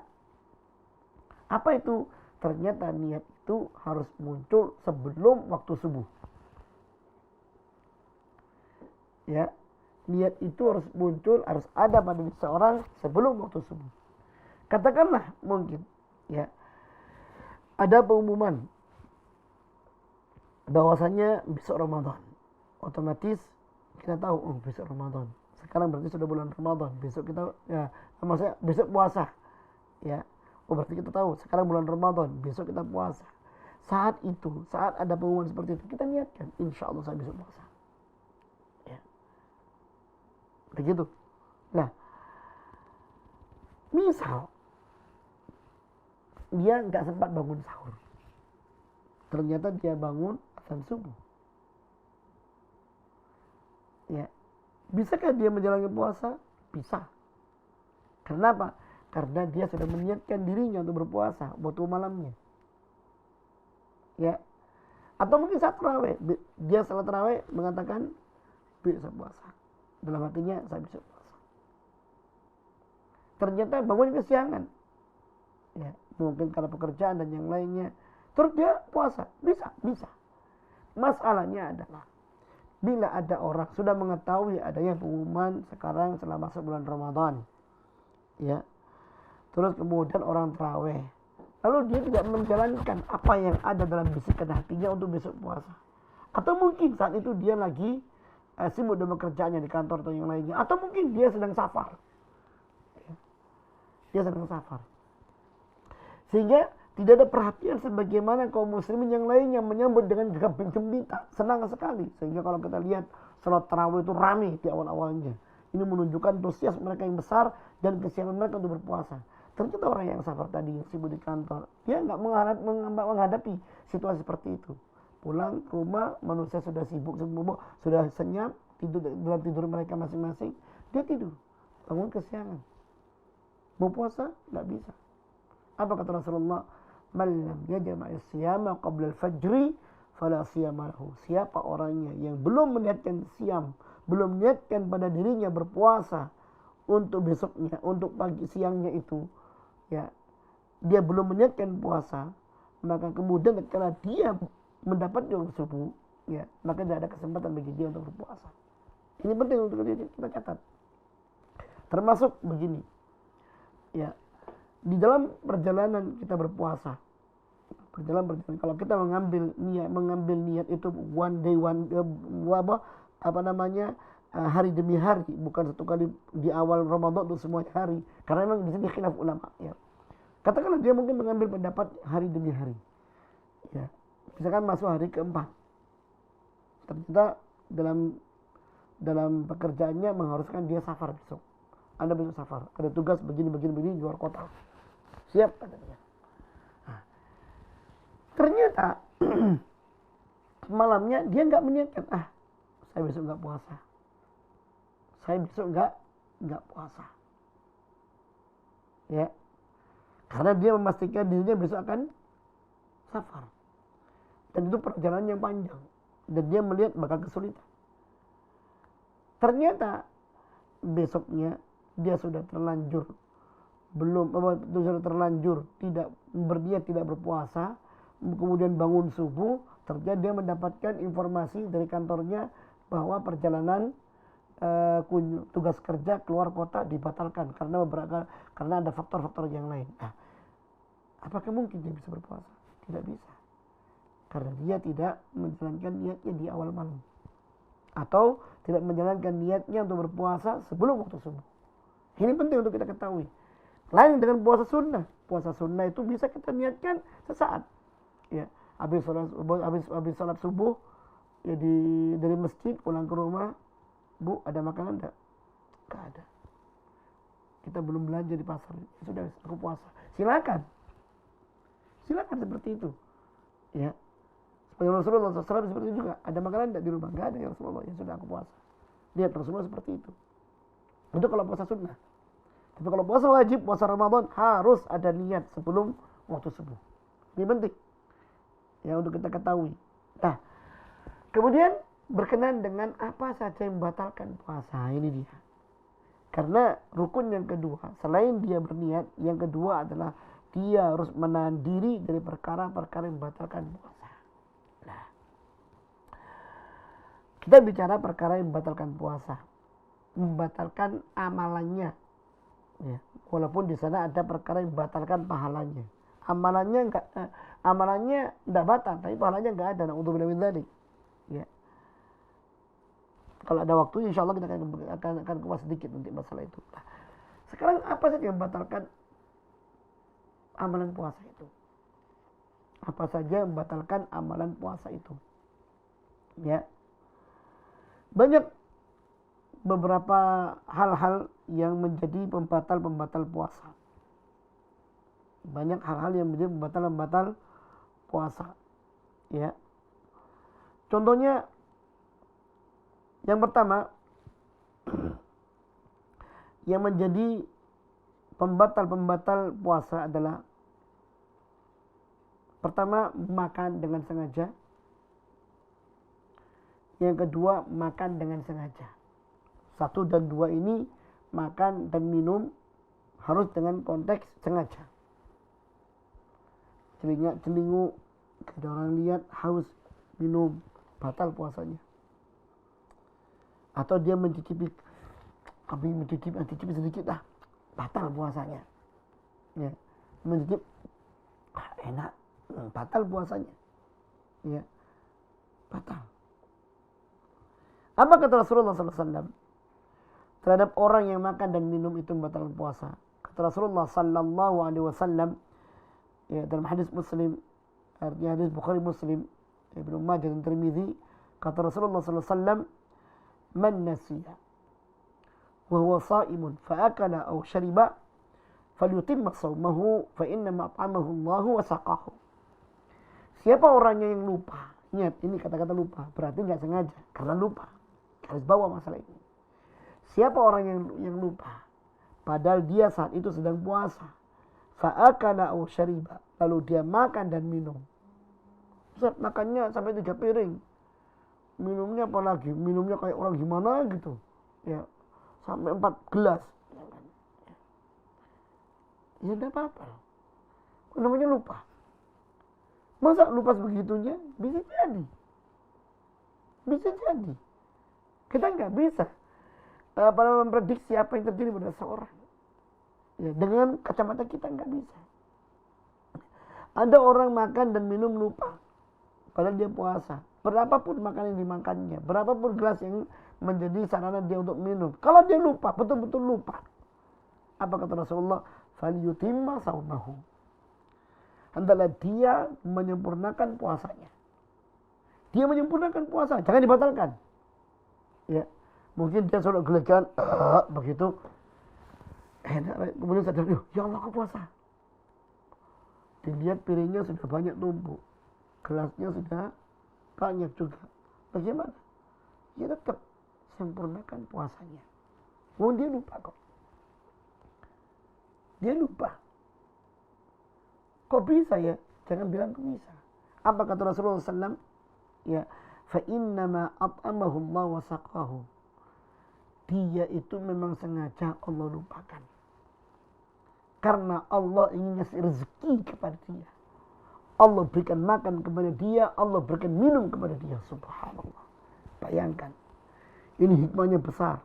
Apa itu? Ternyata niat itu harus muncul sebelum waktu subuh. Ya, niat itu harus muncul, harus ada pada seseorang sebelum waktu subuh. Katakanlah mungkin, ya, ada pengumuman bahwasanya besok Ramadan. Otomatis kita tahu, oh besok Ramadan. Sekarang berarti sudah bulan Ramadan. Besok kita, ya, maksudnya besok puasa. Ya, oh berarti kita tahu sekarang bulan Ramadan, besok kita puasa. Saat itu, saat ada pengumuman seperti itu, kita niatkan, insya Allah saya besok puasa. Ya, begitu. Nah, misal dia nggak sempat bangun sahur, ternyata dia bangun azan subuh. Ya, bisakah dia menjalani puasa? Bisa. Kenapa? Karena dia sudah meniatkan dirinya untuk berpuasa waktu malamnya. Ya. Atau mungkin saat tarawih, dia salat tarawih mengatakan bisa puasa. Dalam hatinya saya bisa puasa. Ternyata bangun kesiangan. Ya, mungkin karena pekerjaan dan yang lainnya. Terus dia puasa, bisa. Masalahnya adalah bila ada orang sudah mengetahui adanya pengumuman sekarang setelah masuk bulan Ramadan, ya, terus kemudian orang tarawih, lalu dia tidak menjalankan apa yang ada dalam bisikan hatinya untuk besok puasa, atau mungkin saat itu dia lagi sibuk dengan pekerjaannya di kantor atau yang lainnya, atau mungkin dia sedang safar, sehingga tidak ada perhatian sebagaimana kaum muslimin yang lainnya menyambut dengan gegap gempita, senang sekali. Sehingga kalau kita lihat salat tarawih itu ramai di awal-awalnya. Ini menunjukkan antusias mereka yang besar dan kesiapan mereka untuk berpuasa. Ternyata orang yang safar tadi, yang sibuk di kantor, dia nggak menghadapi situasi seperti itu. Pulang ke rumah, manusia sudah sibuk, sudah senyap, tidur dalam tidur mereka masing-masing. Dia tidur, bangun kesiangan. Mau puasa? Nggak bisa. Apa kata Rasulullah? Man lam yajma'is siyama qabla al-fajri fala siyama lahu. Siapa orangnya yang belum meniatkan siam, belum niatkan pada dirinya berpuasa untuk besoknya, untuk pagi siangnya itu, ya, dia belum meniatkan puasa, maka kemudian ketika dia mendapat waktu subuh, ya, maka tidak ada kesempatan bagi dia untuk berpuasa. Ini penting untuk kita catat. Termasuk begini, ya, di dalam perjalanan kita berpuasa, kalau kita mengambil niat itu hari demi hari, bukan satu kali di awal Ramadan untuk semua hari, karena memang di sini khilaf ulama, ya. Katakanlah dia mungkin mengambil pendapat hari demi hari, ya, misalkan masuk hari keempat, ternyata dalam pekerjaannya mengharuskan dia safar besok. Anda besok safar, ada tugas begini di luar kota. Siap, kata dia. Nah, ternyata malamnya dia nggak meniatkan, saya besok nggak puasa. Saya besok nggak puasa. Ya, karena dia memastikan dirinya besok akan safar. Dan itu perjalanan yang panjang. Dan dia melihat bakal kesulitan. Ternyata besoknya dia sudah terlanjur tidak berniat tidak berpuasa, kemudian bangun subuh, ternyata dia mendapatkan informasi dari kantornya bahwa perjalanan tugas kerja keluar kota dibatalkan karena ada faktor-faktor yang lain. Nah, apakah mungkin dia bisa berpuasa? Tidak bisa. Karena dia tidak menjalankan niatnya di awal malam. Atau tidak menjalankan niatnya untuk berpuasa sebelum waktu subuh. Ini penting untuk kita ketahui. Lain dengan puasa sunnah. Puasa sunnah itu bisa kita niatkan sesaat. Ya, habis sholat subuh, ya dari masjid pulang ke rumah, Bu, ada makanan enggak? Enggak ada. Kita belum belanja di pasar. Sudah, aku puasa. Silakan seperti itu. Ya. Seperti Rasulullah SAW seperti itu juga. Ada makanan enggak di rumah? Enggak ada ya Rasulullah. Ya sudah, aku puasa. Lihat Rasulullah seperti itu. Itu kalau puasa sunnah. Tapi kalau puasa wajib, puasa Ramadan harus ada niat sebelum waktu subuh. Ini penting. Ya, untuk kita ketahui. Nah, kemudian berkenaan dengan apa saja yang membatalkan puasa, ini dia. Karena rukun yang kedua, selain dia berniat, yang kedua adalah dia harus menahan diri dari perkara-perkara yang membatalkan puasa. Nah, kita bicara perkara yang membatalkan puasa, membatalkan amalannya. Ya, walaupun di sana ada perkara yang membatalkan pahalanya. Amalannya enggak batal, tapi pahalanya enggak ada. Na'udzubillah min dzalik. Ya. Kalau ada waktu, insya Allah kita akan kupas sedikit nanti masalah itu. Nah, sekarang apa saja yang membatalkan amalan puasa itu? Apa saja yang membatalkan amalan puasa itu? Ya, banyak beberapa hal-hal yang menjadi pembatal puasa. Banyak hal-hal yang menjadi pembatal puasa. Ya, contohnya. Yang pertama, yang menjadi pembatal puasa adalah pertama, makan dengan sengaja. Yang kedua, makan dengan sengaja. 1 dan 2 ini makan dan minum harus dengan konteks sengaja. Celingu, ada orang lihat haus, minum, batal puasanya. Atau dia mencicipi sedikit lah, batal puasanya. Ya, mencicip enak, batal puasanya. Ya, batal. Apa kata Rasulullah SAW terhadap orang yang makan dan minum itu membatalkan puasa? Kata Rasulullah SAW, ya, dalam hadis Muslim, artinya hadis Bukhari Muslim, Ibnu Majah dan Tirmidzi, kata Rasulullah SAW, man nasiya wa huwa sha'imun fa akala aw shariba falyutimma shaumahu fa inna mat'amahu Allahu wa saqahu. Siapa orangnya yang lupa, ingat ini kata-kata lupa, berarti enggak sengaja, karena lupa. Harus bawa masalah ini. Siapa orang yang lupa padahal dia saat itu sedang puasa, fa akala aw shariba, lalu dia makan dan minum. Ustaz, makannya sampai 3 piring. Minumnya apa lagi? Minumnya kayak orang gimana gitu. Ya, sampai 4 gelas. Ya enggak apa-apa. Namanya lupa. Masa lupa sebegitunya? Bisa jadi. Kita nggak bisa memprediksi apa yang terjadi pada seorang. Ya, dengan kacamata kita nggak bisa. Ada orang makan dan minum lupa, padahal dia puasa. Berapapun makanan yang dimakannya, berapapun gelas yang menjadi sarana dia untuk minum, kalau dia lupa, betul-betul lupa, apa kata Rasulullah? Falyutimma saumahu. Hendaklah dia menyempurnakan puasanya. Dia menyempurnakan puasa, jangan dibatalkan. Ya, mungkin dia sudah gelegan begitu, enak, kemudian sadar, ya Allah aku puasa. Dilihat piringnya sudah banyak tumpuk, gelasnya sudah banyak juga. Bagaimana? Ya tetap sempurnakan puasanya. Dia lupa kok. Dia lupa. Kok bisa ya? Jangan bilang kok bisa. Apa kata Rasulullah SAW? Ya, fa innama at'amahu Allah wa saqahu. Dia itu memang sengaja Allah lupakan. Karena Allah ingin ngasih rezeki kepada dia. Allah berikan makan kepada dia, Allah berikan minum kepada dia. Subhanallah. Bayangkan. Ini hikmahnya besar.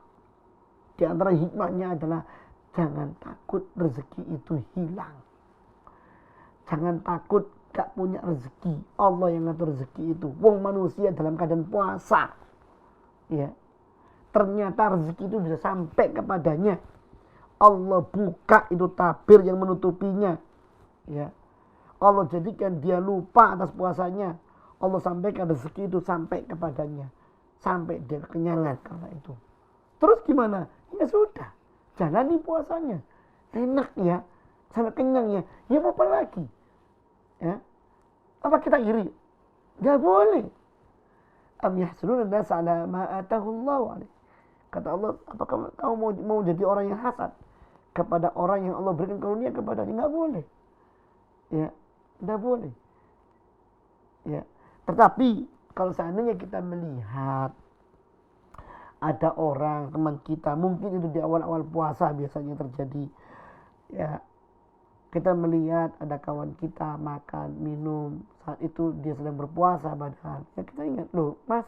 Di antara hikmahnya adalah jangan takut rezeki itu hilang. Jangan takut gak punya rezeki. Allah yang ngatur rezeki itu. Wong manusia dalam keadaan puasa. Ya. Ternyata rezeki itu bisa sampai kepadanya. Allah buka itu tabir yang menutupinya. Ya. Allah jadikan dia lupa atas puasanya. Allah sampaikan rezeki itu sampai kepadanya. Sampai dia kekenyangan karena itu. Terus gimana? Ya sudah. Jalani puasanya. Enak ya. Sampai kenyang ya. Ya apa lagi? Ya. Apa kita iri? Gak boleh. Am yahsuluna an-nas ala ma atahullahu alaihi. Kata Allah, apakah kamu mau jadi orang yang hasad kepada orang yang Allah berikan karunia kepadanya? Gak boleh. Ya. Gak boleh. Ya. Tetapi kalau seandainya kita melihat ada orang teman kita, mungkin itu di awal-awal puasa biasanya terjadi, ya, kita melihat ada kawan kita makan, minum, saat itu dia sedang berpuasa padahal, ya kita ingat, loh mas,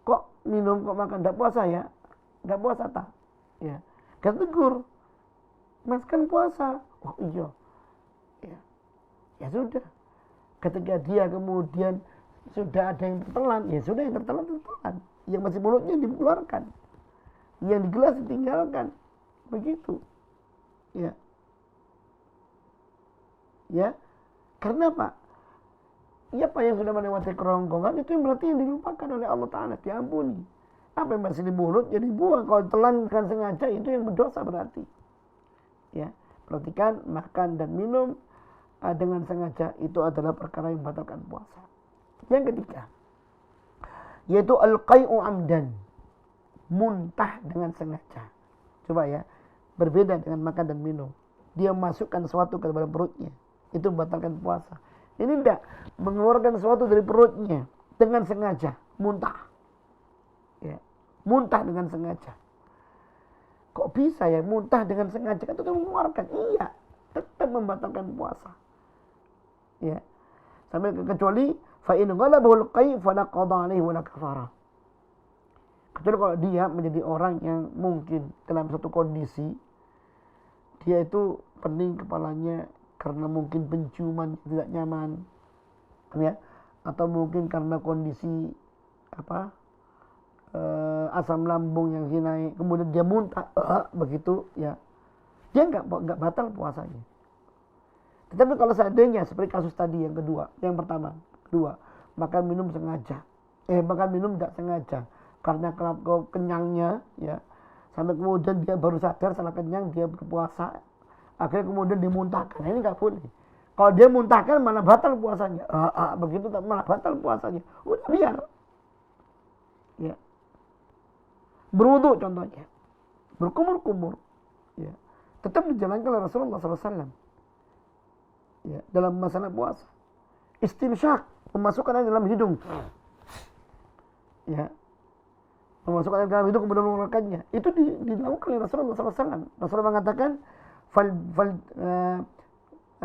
kok minum, kok makan, gak puasa ya? Gak puasa tak? Ya, kita tegur, mas kan puasa, oh iya, ya sudah. Ketika dia kemudian sudah ada yang tertelan, ya sudah yang tertelan. Yang masih mulutnya dikeluarkan, yang di gelas ditinggalkan, begitu. Ya, ya, karena apa? Ya, apa yang sudah melewati kerongkongan itu yang berarti yang dilupakan oleh Allah Taala, diampuni. Apa yang masih di mulut jadi buang. Kalau telan dengan sengaja itu yang berdosa berarti. Ya, perhatikan makan dan minum dengan sengaja itu adalah perkara yang membatalkan puasa. Yang ketiga, yaitu al-qai'u amdan, muntah dengan sengaja. Coba ya, berbeda dengan makan dan minum. Dia masukkan sesuatu ke dalam perutnya, itu membatalkan puasa. Ini tidak, mengeluarkan sesuatu dari perutnya dengan sengaja, muntah. Ya, muntah dengan sengaja. Kok bisa ya muntah dengan sengaja? Kan itu mengeluarkan, iya, tetap membatalkan puasa. Ya, sampai kecuali fa in ghalabahu al-qai' fala qada alaihi wala kafara. Kecuali kalau dia menjadi orang yang mungkin dalam satu kondisi dia itu pening kepalanya karena mungkin penciuman tidak nyaman, ya, atau mungkin karena kondisi asam lambung yang naik, kemudian dia muntah begitu, ya, dia nggak batal puasanya. Tetapi kalau seandainya seperti kasus tadi yang kedua, makan minum sengaja, makan minum tidak sengaja karena kenyangnya, ya, sampai kemudian dia baru sadar salah kenyang, dia berpuasa, akhirnya kemudian dimuntahkan. Ini nggak boleh. Kalau dia muntahkan malah batal puasanya, begitu malah batal puasanya. Udah biar, ya, berwudu contohnya, berkumur-kumur, ya, tetap dijalankan oleh Rasulullah SAW. Ya, dalam masalah puasa, istinsyak, memasukkan air dalam hidung, ya, memasukkan air dalam hidung kemudian mengeluarkannya, itu dilakukan oleh Rasulullah SAW. Rasulullah mengatakan,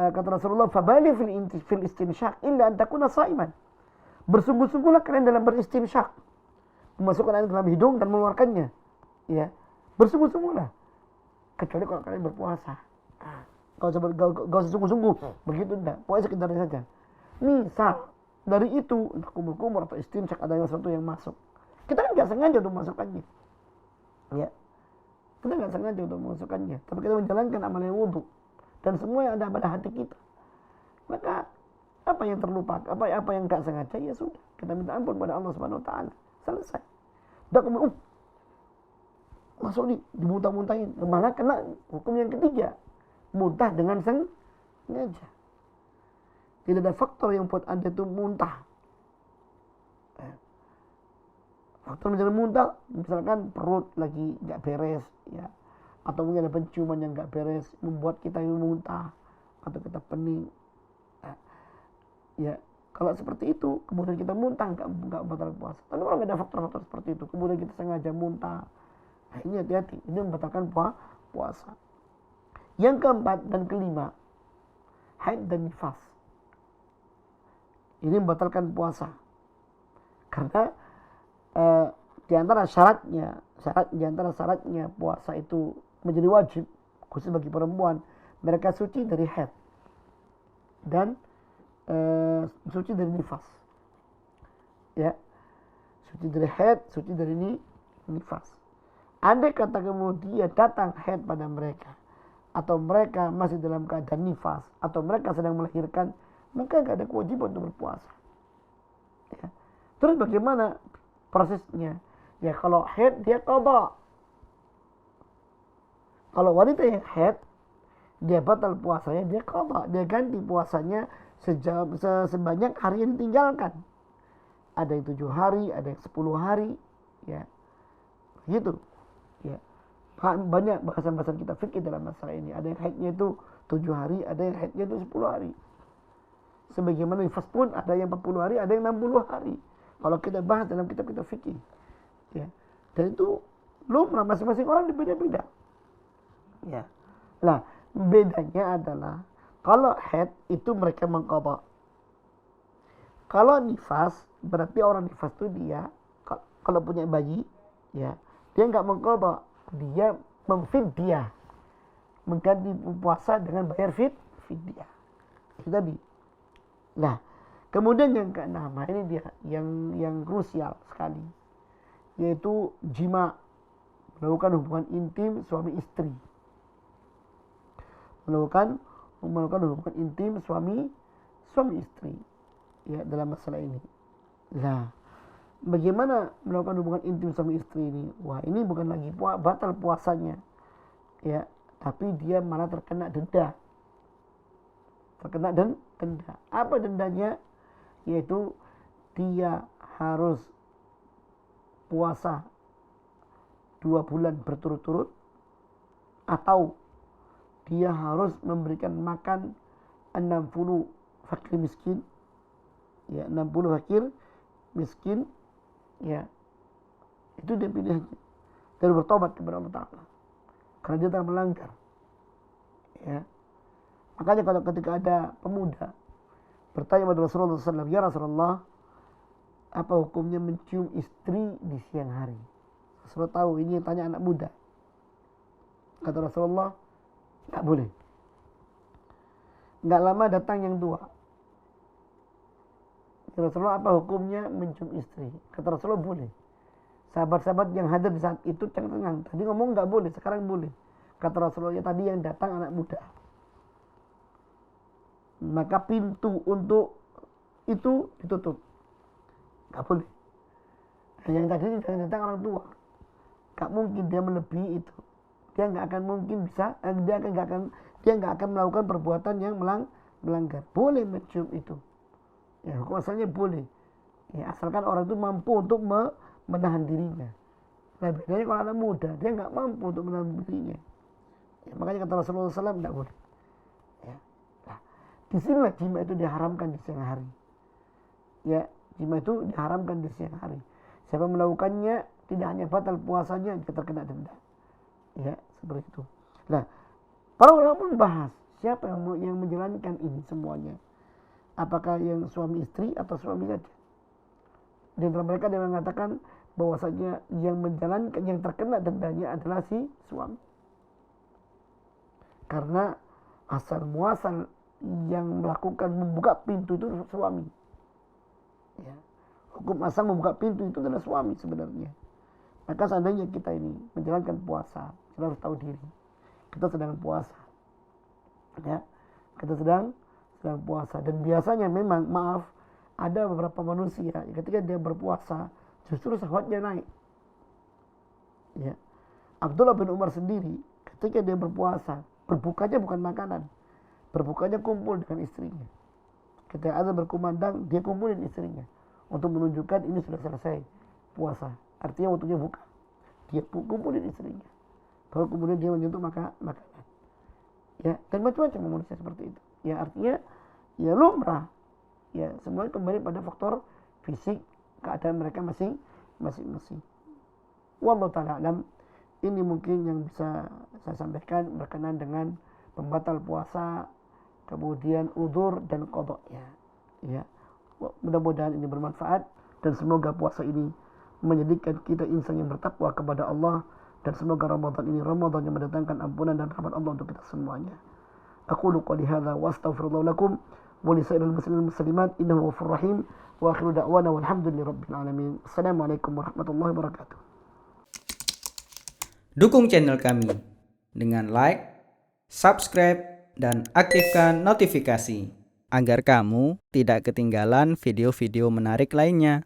kata Rasulullah, fabali fil istinsyak illa an takuna sa'iman. Bersungguh-sungguhlah kalian dalam beristinsyak, memasukkan air dalam hidung dan mengeluarkannya, ya, bersungguh-sungguhlah, kecuali kalau kalian berpuasa. Gak usah sungguh-sungguh, begitu enggak, pokoknya sekedar saja. Misal dari itu entah kumur-kumur atau istinsyak ada sesuatu yang masuk, kita kan nggak sengaja untuk memasukkannya, ya, kita nggak sengaja untuk memasukkannya, tapi kita menjalankan amal yang wudhu dan semua yang ada pada hati kita, maka apa yang terlupa, apa yang nggak sengaja, ya sudah, kita minta ampun pada Allah Subhanahu Wa Taala, selesai. tidak kemudian masuk dimuntah-muntahin, malah kena hukum yang ketiga, muntah dengan sengaja. Tidak ada faktor yang buat Anda itu muntah. Faktor menjadi muntah, misalkan perut lagi nggak beres, ya, atau mungkin ada penciuman yang nggak beres, membuat kita ini muntah, atau kita pening. Ya, kalau seperti itu, kemudian kita muntah, nggak batal puasa. Tapi kalau nggak ada faktor-faktor seperti itu, kemudian kita sengaja muntah, nah ini hati-hati, ini membatalkan puasa. Yang keempat dan kelima, haid dan nifas. Ini membatalkan puasa. Karena di antara syaratnya puasa itu menjadi wajib, khusus bagi perempuan, mereka suci dari haid dan suci dari nifas. Ya, suci dari haid, suci dari nifas. Andai kata kemudian datang haid pada mereka, atau mereka masih dalam keadaan nifas, atau mereka sedang melahirkan, maka nggak ada kewajiban untuk berpuasa. Ya. Terus bagaimana prosesnya? Ya kalau haid dia qadha. Kalau wanita yang haid dia batal puasanya, dia qadha, dia ganti puasanya sebanyak hari yang ditinggalkan. Ada yang 7 hari, ada yang 10 hari, ya. Begitu. Ya. Banyak bahasan-bahasan kita fikih dalam masalah ini. Ada yang haidnya itu 7 hari, ada yang haidnya itu 10 hari. Sebagaimana nifas pun ada yang 40 hari, ada yang 60 hari. Kalau kita bahas dalam kitab-kitab fikih. Ya. Dan itu lumrah, masing-masing orang beda-beda. Ya. Nah, bedanya adalah kalau haid itu mereka mengqadha. Kalau nifas, berarti orang nifas itu dia kalau punya bayi, ya, dia enggak mengqadha, dia memfidyah, mengganti puasa dengan bayar fidyah. Itu tadi. Nah, kemudian yang keenam, ini dia yang krusial sekali, yaitu jima, melakukan hubungan intim suami istri. Melakukan hubungan intim suami istri, ya, dalam masalah ini. Nah, bagaimana melakukan hubungan intim suami istri ini? Wah, ini bukan lagi batal puasanya, ya, tapi dia malah terkena denda. Denda. Apa dendanya? Yaitu dia harus puasa 2 bulan berturut-turut, atau dia harus memberikan makan 60 fakir miskin, ya, 60 fakir miskin, ya, itu dia pilihannya, dan bertobat kepada Allah Ta'ala karena dia telah melanggar, ya. Makanya kalau ketika ada pemuda bertanya kepada Rasulullah SAW, ya Rasulullah, apa hukumnya mencium istri di siang hari? Rasulullah tahu ini yang tanya anak muda. Kata Rasulullah, nggak boleh. Nggak lama datang yang tua. Ya Rasulullah, apa hukumnya mencium istri? Kata Rasulullah, boleh. Sahabat-sahabat yang hadir di saat itu cengang-cengang. Tadi ngomong nggak boleh, sekarang boleh. Kata Rasulullah, ya tadi yang datang anak muda. Maka pintu untuk itu ditutup. Nggak boleh. Dan yang tadi yang datang orang tua. Nggak mungkin dia melebihi itu. Dia nggak akan mungkin bisa, dia nggak akan melakukan perbuatan yang melanggar. Boleh mencium itu. Ya, hukum asalnya boleh. Ya, asalkan orang itu mampu untuk menahan dirinya. Nah, bedanya kalau anak muda, dia nggak mampu untuk menahan dirinya. Ya, makanya kata Rasulullah SAW, nggak boleh. Ya. Nah, disinilah jima itu diharamkan di siang hari. Ya, jima itu diharamkan di siang hari. Siapa melakukannya tidak hanya batal puasanya, dia terkena denda. Ya, seperti itu. Nah, para ulama pun bahas siapa yang menjalankan ini semuanya. Apakah yang suami istri atau suami saja? Di antara mereka dia mengatakan bahwasanya yang menjalankan, yang terkena dendanya adalah si suami. Karena asal muasal yang melakukan membuka pintu itu suami. Ya. Hukum asal membuka pintu itu adalah suami sebenarnya. Maka seandainya kita ini menjalankan puasa, kita harus tahu diri. Kita sedang puasa. Ya. Kita sedang puasa. Dan biasanya memang, maaf, ada beberapa manusia ketika dia berpuasa justru syahwatnya naik. Ya. Abdullah bin Umar sendiri ketika dia berpuasa, berbukanya bukan makanan, berbukanya kumpul dengan istrinya. Ketika azan berkumandang, dia kumpulin istrinya untuk menunjukkan ini sudah selesai puasa. Artinya waktunya buka. Dia kumpulin istrinya. Baru kemudian dia menyentuh makanan. Ya, dan macam-macam manusia seperti itu. Ya, artinya ya lumrah. Ya, semuanya kembali pada faktor fisik, keadaan mereka masing-masing. Wallahu ta'ala alam. Ini mungkin yang bisa saya sampaikan berkenaan dengan pembatal puasa, kemudian udzur dan qadha. Ya. Mudah-mudahan ini bermanfaat dan semoga puasa ini menjadikan kita insan yang bertakwa kepada Allah, dan semoga Ramadan ini Ramadan yang mendatangkan ampunan dan rahmat Allah untuk kita semuanya. Aqulu qouli hadza wa astaghfirullah lakum wa li sa'iril muslimin muslimat innahu ghafurur rahim wa akhiru da'wana walhamdulillahirabbil alamin. Assalamualaikum warahmatullahi wabarakatuh. Dukung channel kami dengan like, subscribe, dan aktifkan notifikasi agar kamu tidak ketinggalan video-video menarik lainnya.